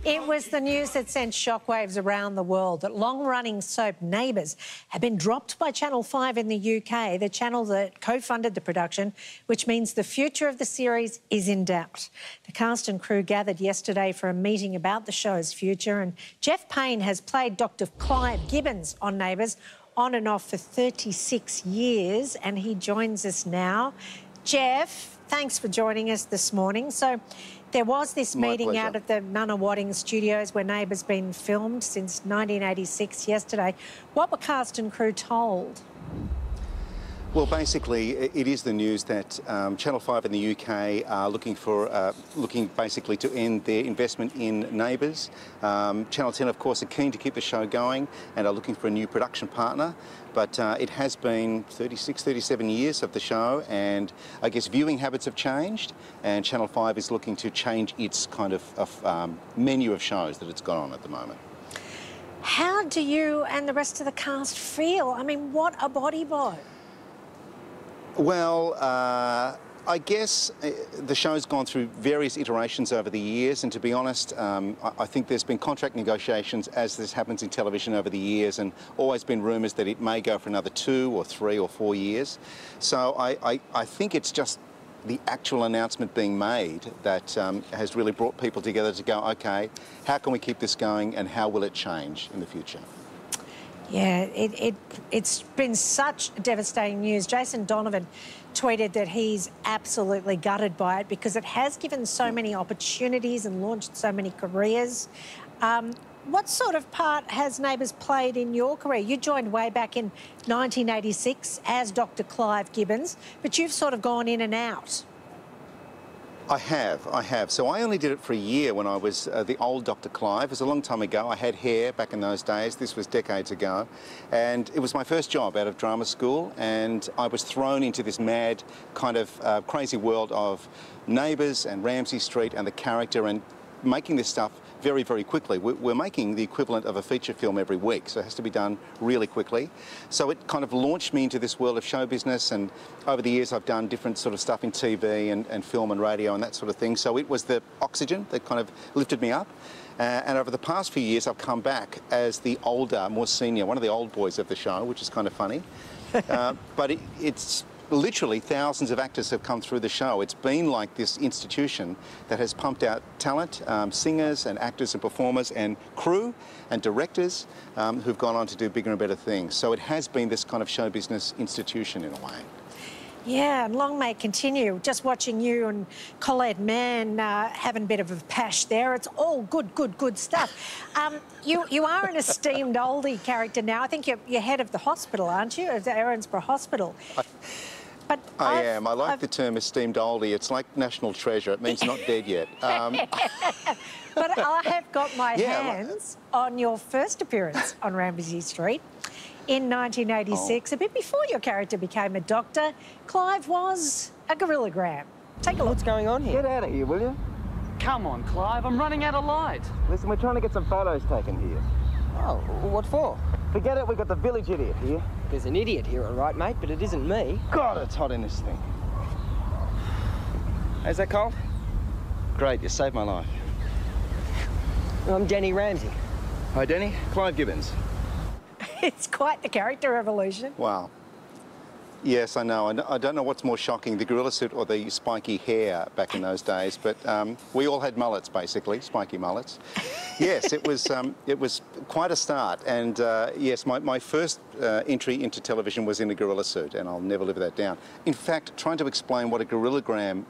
It was the news that sent shockwaves around the world that long-running soap Neighbours had been dropped by Channel 5 in the UK, the channel that co-funded the production, which means the future of the series is in doubt. The cast and crew gathered yesterday for a meeting about the show's future, and Geoff Paine has played Dr. Clive Gibbons on Neighbours on and off for 36 years, and he joins us now. Geoff, thanks for joining us this morning. So there was this meeting out at the Nunawading studios where Neighbours been filmed since 1986 yesterday. What were cast and crew told? Well, basically, it is the news that Channel 5 in the UK are looking basically to end their investment in Neighbours. Channel 10, of course, are keen to keep the show going and are looking for a new production partner. But it has been 36, 37 years of the show, and I guess viewing habits have changed, and Channel 5 is looking to change its kind of menu of shows that it's got on at the moment. How do you and the rest of the cast feel? I mean, what a body blow. Well, I guess the show's gone through various iterations over the years, and to be honest, I think there's been contract negotiations, as this happens in television over the years, and always been rumours that it may go for another 2 or 3 or 4 years. So I think it's just the actual announcement being made that has really brought people together to go, OK, how can we keep this going and how will it change in the future? Yeah, it's been such devastating news. Jason Donovan tweeted that he's absolutely gutted by it because it has given so many opportunities and launched so many careers. What sort of part has Neighbours played in your career? You joined way back in 1986 as Dr. Clive Gibbons, but you've sort of gone in and out. I have. So I only did it for a year when I was the old Dr. Clive. It was a long time ago. I had hair back in those days. This was decades ago. And it was my first job out of drama school, and I was thrown into this mad kind of crazy world of Neighbours and Ramsay Street and the character and making this stuff very, very quickly. We're making the equivalent of a feature film every week, so it has to be done really quickly. So it kind of launched me into this world of show business, and over the years I've done different sort of stuff in TV and film and radio and that sort of thing. So it was the oxygen that kind of lifted me up. And over the past few years I've come back as the older, more senior, one of the old boys of the show, which is kind of funny. But it's literally thousands of actors have come through the show. It's been like this institution that has pumped out talent, singers and actors and performers and crew and directors who've gone on to do bigger and better things. So it has been this kind of show business institution in a way. Yeah, and long may it continue. Just watching you and Colette Mann having a bit of a pash there. It's all good stuff. You are an esteemed oldie character now. I think you're head of the hospital, aren't you? Of the Erinsborough Hospital. But I am. I like the term esteemed oldie. It's like national treasure. It means not dead yet. But I have got my hands on your first appearance on Ramsay Street in 1986. A bit before your character became a doctor, Clive was a gorillagram. Take a look. What's going on here? Get out of here, will you? Come on, Clive, I'm running out of light. Listen, we're trying to get some photos taken here. Oh, what for? Forget it, we've got the village idiot here. There's an idiot here, all right, mate, but it isn't me. God, it's hot in this thing. How's that cold? Great, you saved my life. I'm Denny Ramsay. Hi, Denny. Clive Gibbons. It's quite the character evolution. Wow. Yes, I know. I don't know what's more shocking, the gorilla suit or the spiky hair back in those days, but we all had mullets, basically, spiky mullets. Yes, it was quite a start, and yes, my first entry into television was in a gorilla suit, and I'll never live that down. In fact, trying to explain what a gorillagram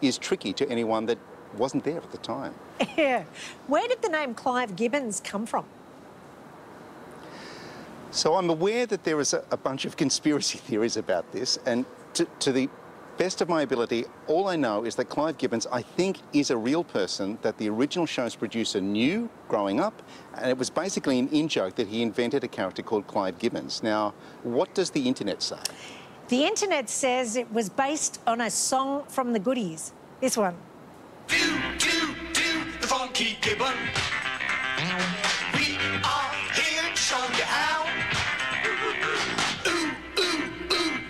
is tricky to anyone that wasn't there at the time. Yeah. Where did the name Clive Gibbons come from? So I'm aware that there is a bunch of conspiracy theories about this, and to the best of my ability, all I know is that Clive Gibbons, I think, is a real person that the original show's producer knew growing up, and it was basically an in-joke that he invented a character called Clive Gibbons. Now, what does the internet say? The internet says it was based on a song from the Goodies. This one. Do, the funky Gibbon. We are here to show you how.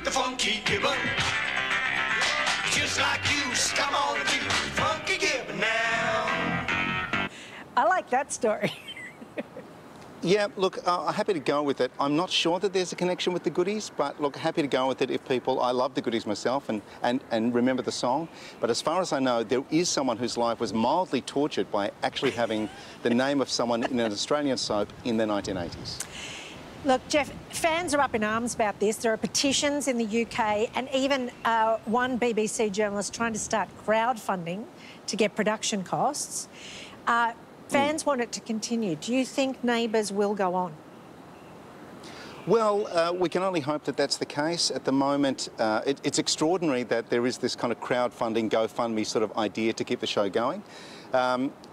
The funky Gibbon. Just like you, come on, the funky Gibbon. like that story. Yeah, look, I'm happy to go with it. I'm not sure that there's a connection with the Goodies, but look, happy to go with it if people... I love the Goodies myself and remember the song. But as far as I know, there is someone whose life was mildly tortured by actually having the name of someone in an Australian soap in the 1980s. Look, Geoff, fans are up in arms about this. There are petitions in the UK and even one BBC journalist trying to start crowdfunding to get production costs. Fans want it to continue. Do you think Neighbours will go on? Well, we can only hope that that's the case. At the moment, it's extraordinary that there is this kind of crowdfunding, GoFundMe sort of idea to keep the show going.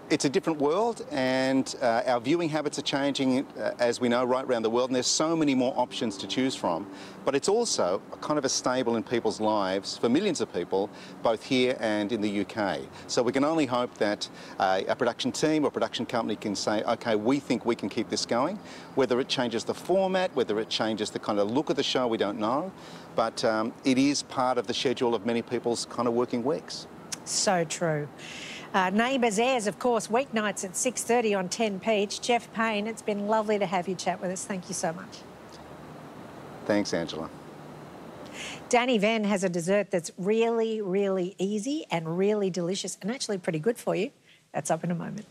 It's a different world, and our viewing habits are changing, as we know, right around the world, and there's so many more options to choose from. But it's also kind of a staple in people's lives for millions of people, both here and in the UK. So we can only hope that a production team or production company can say, OK, we think we can keep this going. Whether it changes the format, whether it changes the kind of look of the show, we don't know. But it is part of the schedule of many people's kind of working weeks. So true. Neighbours airs, of course, weeknights at 6:30 on 10 Peach. Geoff Paine, it's been lovely to have you chat with us. Thank you so much. Thanks, Angela. Danny Venn has a dessert that's really, really easy and really delicious and actually pretty good for you. That's up in a moment.